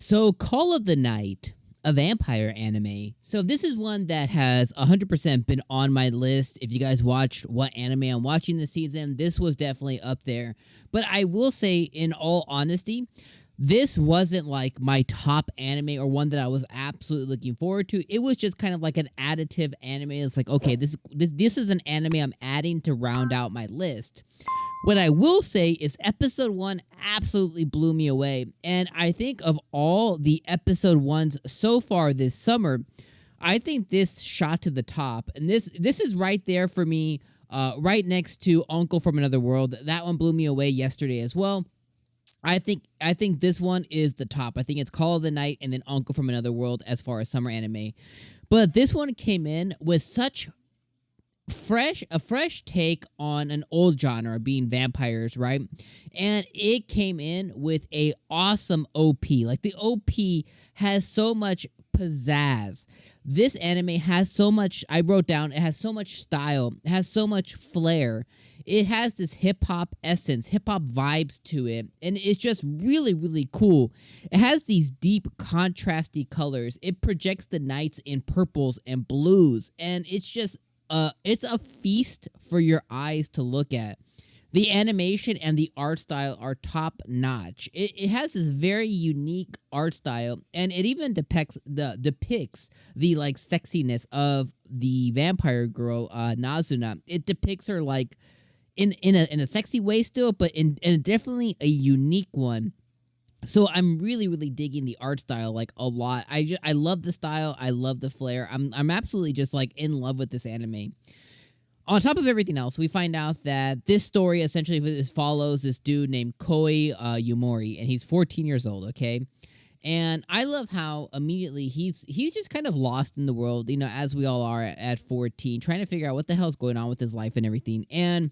So, Call of the Night, a vampire anime. So, this is one that has 100% been on my list. If you guys watched what anime I'm watching this season, this was definitely up there. But I will say, in all honesty, this wasn't like my top anime or one that I was absolutely looking forward to. It was just kind of like an additive anime. It's like, okay, this is an anime I'm adding to round out my list. What I will say is episode one absolutely blew me away. And I think of all the episode ones so far this summer, I think this shot to the top. And this is right there for me, right next to Uncle from Another World. That one blew me away yesterday as well. I think this one is the top. I think it's Call of the Night and then Uncle from Another World as far as summer anime. But this one came in with such a fresh take on an old genre being vampires, right? And it came in with a awesome OP. Like the OP has so much pizzazz. This anime has so much, I wrote down, it has so much style, it has so much flair. It has this hip hop essence, hip hop vibes to it, and it's just really, really cool. It has these deep, contrasty colors. It projects the nights in purples and blues, and it's a feast for your eyes to look at. The animation and the art style are top notch. It has this very unique art style, and it even depicts the like sexiness of the vampire girl, Nazuna. It depicts her like in a sexy way still, but in definitely a unique one. So I'm really, really digging the art style like a lot. I love the style. I love the flair. I'm absolutely just like in love with this anime. On top of everything else, we find out that this story essentially follows this dude named Koi Yumori, and he's 14 years old. Okay, and I love how immediately he's just kind of lost in the world, you know, as we all are at 14, trying to figure out what the hell's going on with his life and everything. And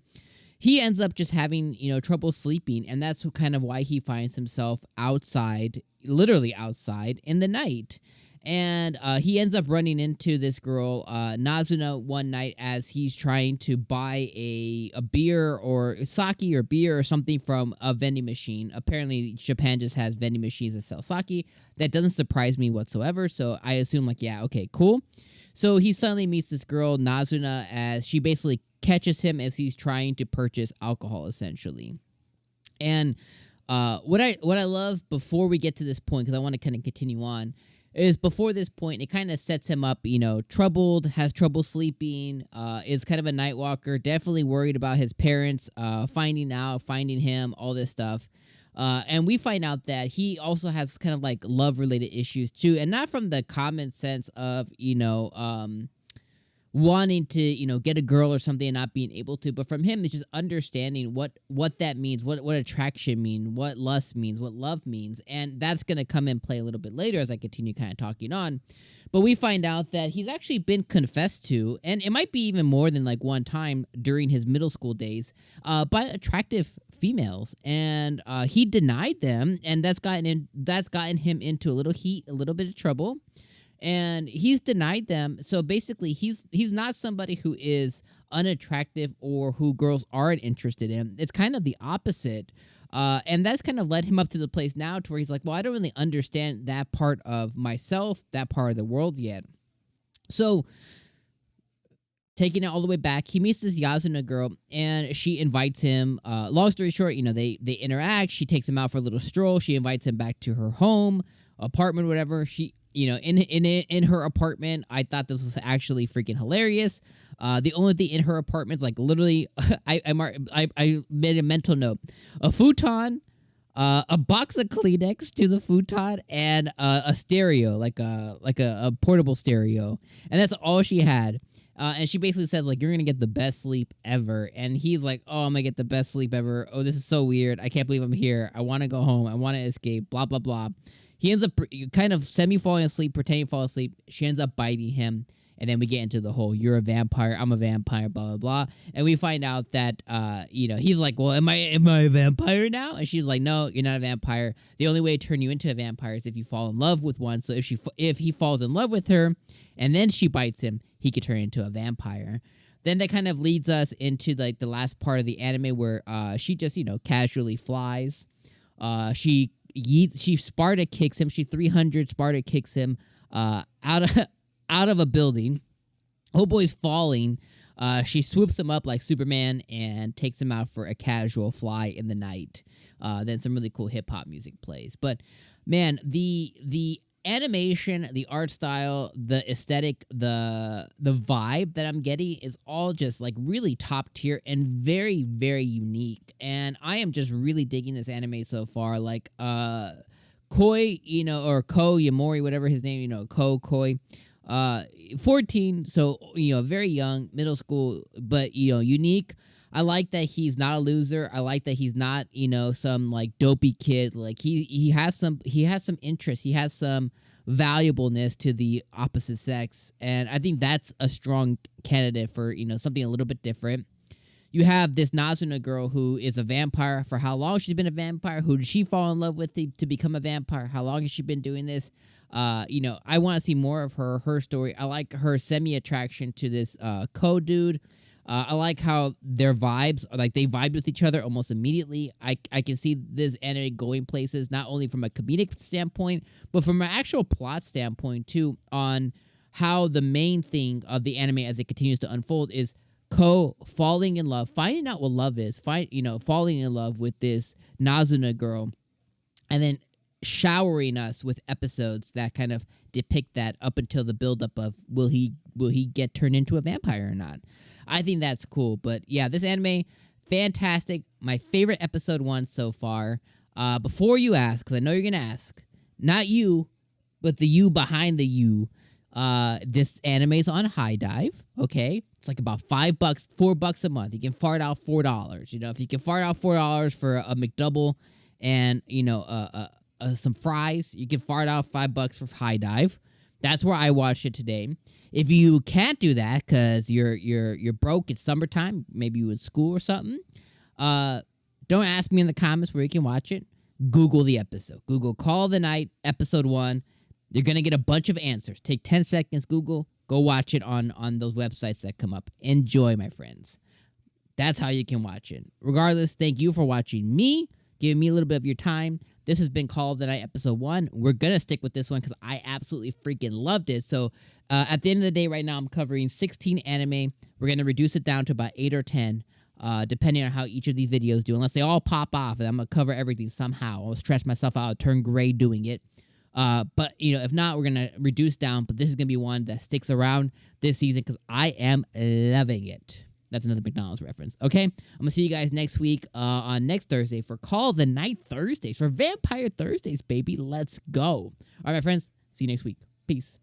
he ends up just having, you know, trouble sleeping, and that's kind of why he finds himself outside, literally outside, in the night. And he ends up running into this girl, Nazuna, one night as he's trying to buy a beer or sake or beer or something from a vending machine. Apparently, Japan just has vending machines that sell sake. That doesn't surprise me whatsoever, so I assume, like, yeah, okay, cool. So he suddenly meets this girl, Nazuna, as she basically catches him as he's trying to purchase alcohol, essentially. And what I love before we get to this point, because I want to kind of continue on, is before this point, it kind of sets him up, you know, troubled, has trouble sleeping, is kind of a night walker, definitely worried about his parents finding him, all this stuff. And we find out that he also has kind of like love-related issues too, and not from the common sense of, you know, wanting to, you know, get a girl or something and not being able to, but from him it's just understanding what that means, what attraction means, what lust means, what love means. And that's going to come in play a little bit later as I continue kind of talking on. But we find out that he's actually been confessed to, and it might be even more than like one time during his middle school days, by attractive females, and he denied them, and that's gotten him into a little heat, a little bit of trouble. And he's denied them. So basically, he's not somebody who is unattractive or who girls aren't interested in. It's kind of the opposite. And that's kind of led him up to the place now to where he's like, well, I don't really understand that part of myself, that part of the world yet. So taking it all the way back, he meets this Yazuna girl, and she invites him. Long story short, you know, they interact. She takes him out for a little stroll. She invites him back to her home, apartment, whatever. She, you know, in her apartment, I thought this was actually freaking hilarious. The only thing in her apartment is like literally, I made a mental note: a futon, a box of Kleenex to the futon, and a stereo, like a portable stereo, and that's all she had. And she basically says, like, you're going to get the best sleep ever. And he's like, oh, I'm going to get the best sleep ever. Oh, this is so weird. I can't believe I'm here. I want to go home. I want to escape, blah, blah, blah. He ends up kind of semi-falling asleep, pretending to fall asleep. She ends up biting him. And then we get into the whole, you're a vampire, I'm a vampire, blah, blah, blah. And we find out that, you know, he's like, well, am I a vampire now? And she's like, no, you're not a vampire. The only way to turn you into a vampire is if you fall in love with one. So if he falls in love with her and then she bites him, he could turn into a vampire. Then that kind of leads us into like the last part of the anime where she just, you know, casually flies. She she Sparta kicks him. She 300 Sparta kicks him out of a building. Oh boy's falling. She swoops him up like Superman and takes him out for a casual fly in the night. Then some really cool hip hop music plays. But man, the animation, the art style, the aesthetic, the vibe that I'm getting is all just like really top tier and very, very unique. And I am just really digging this anime so far. Like Koi, or Ko Yamori, whatever his name, Koi. 14, so very young, middle school, but unique. I like that he's not a loser. I like that he's not some like dopey kid. Like he has some interest. He has some valuableness to the opposite sex, and I think that's a strong candidate for something a little bit different. You have this Nazuna girl who is a vampire. For how long she's been a vampire? Who did she fall in love with to become a vampire? How long has she been doing this? I want to see more of her story. I like her semi-attraction to this Ko dude. I like how their vibes, like they vibe with each other almost immediately. I can see this anime going places, not only from a comedic standpoint, but from an actual plot standpoint too, on how the main thing of the anime as it continues to unfold is Ko falling in love, finding out what love is, falling in love with this Nazuna girl, and then showering us with episodes that kind of depict that up until the buildup of will he get turned into a vampire or not. I think that's cool. But yeah, this anime, fantastic. My favorite episode 1 so far. Before you ask, because I know you're gonna ask, not you, but the you behind the you. This anime is on High Dive. Okay, it's like about $4 a month. You can fart out $4. If you can fart out $4 for a McDouble and some fries, you can fart out $5 for High Dive. That's where I watched it today. If you can't do that because you're broke, it's summertime, maybe you in school or something, don't ask me in the comments where you can watch it. Google the episode. Google Call of the Night episode 1. You're gonna get a bunch of answers. Take 10 seconds. Google. Go watch it on those websites that come up. Enjoy, my friends. That's how you can watch it. Regardless, thank you for watching me, giving me a little bit of your time. This has been Call of the Night episode 1. We're going to stick with this one because I absolutely freaking loved it. So at the end of the day right now, I'm covering 16 anime. We're going to reduce it down to about 8 or 10, depending on how each of these videos do. Unless they all pop off and I'm going to cover everything somehow. I'll stress myself out. I'll turn gray doing it. But, if not, we're going to reduce down. But this is going to be one that sticks around this season because I am loving it. That's another McDonald's reference. Okay? I'm going to see you guys next week on next Thursday for Call of the Night Thursdays, for Vampire Thursdays, baby. Let's go. All right, my friends. See you next week. Peace.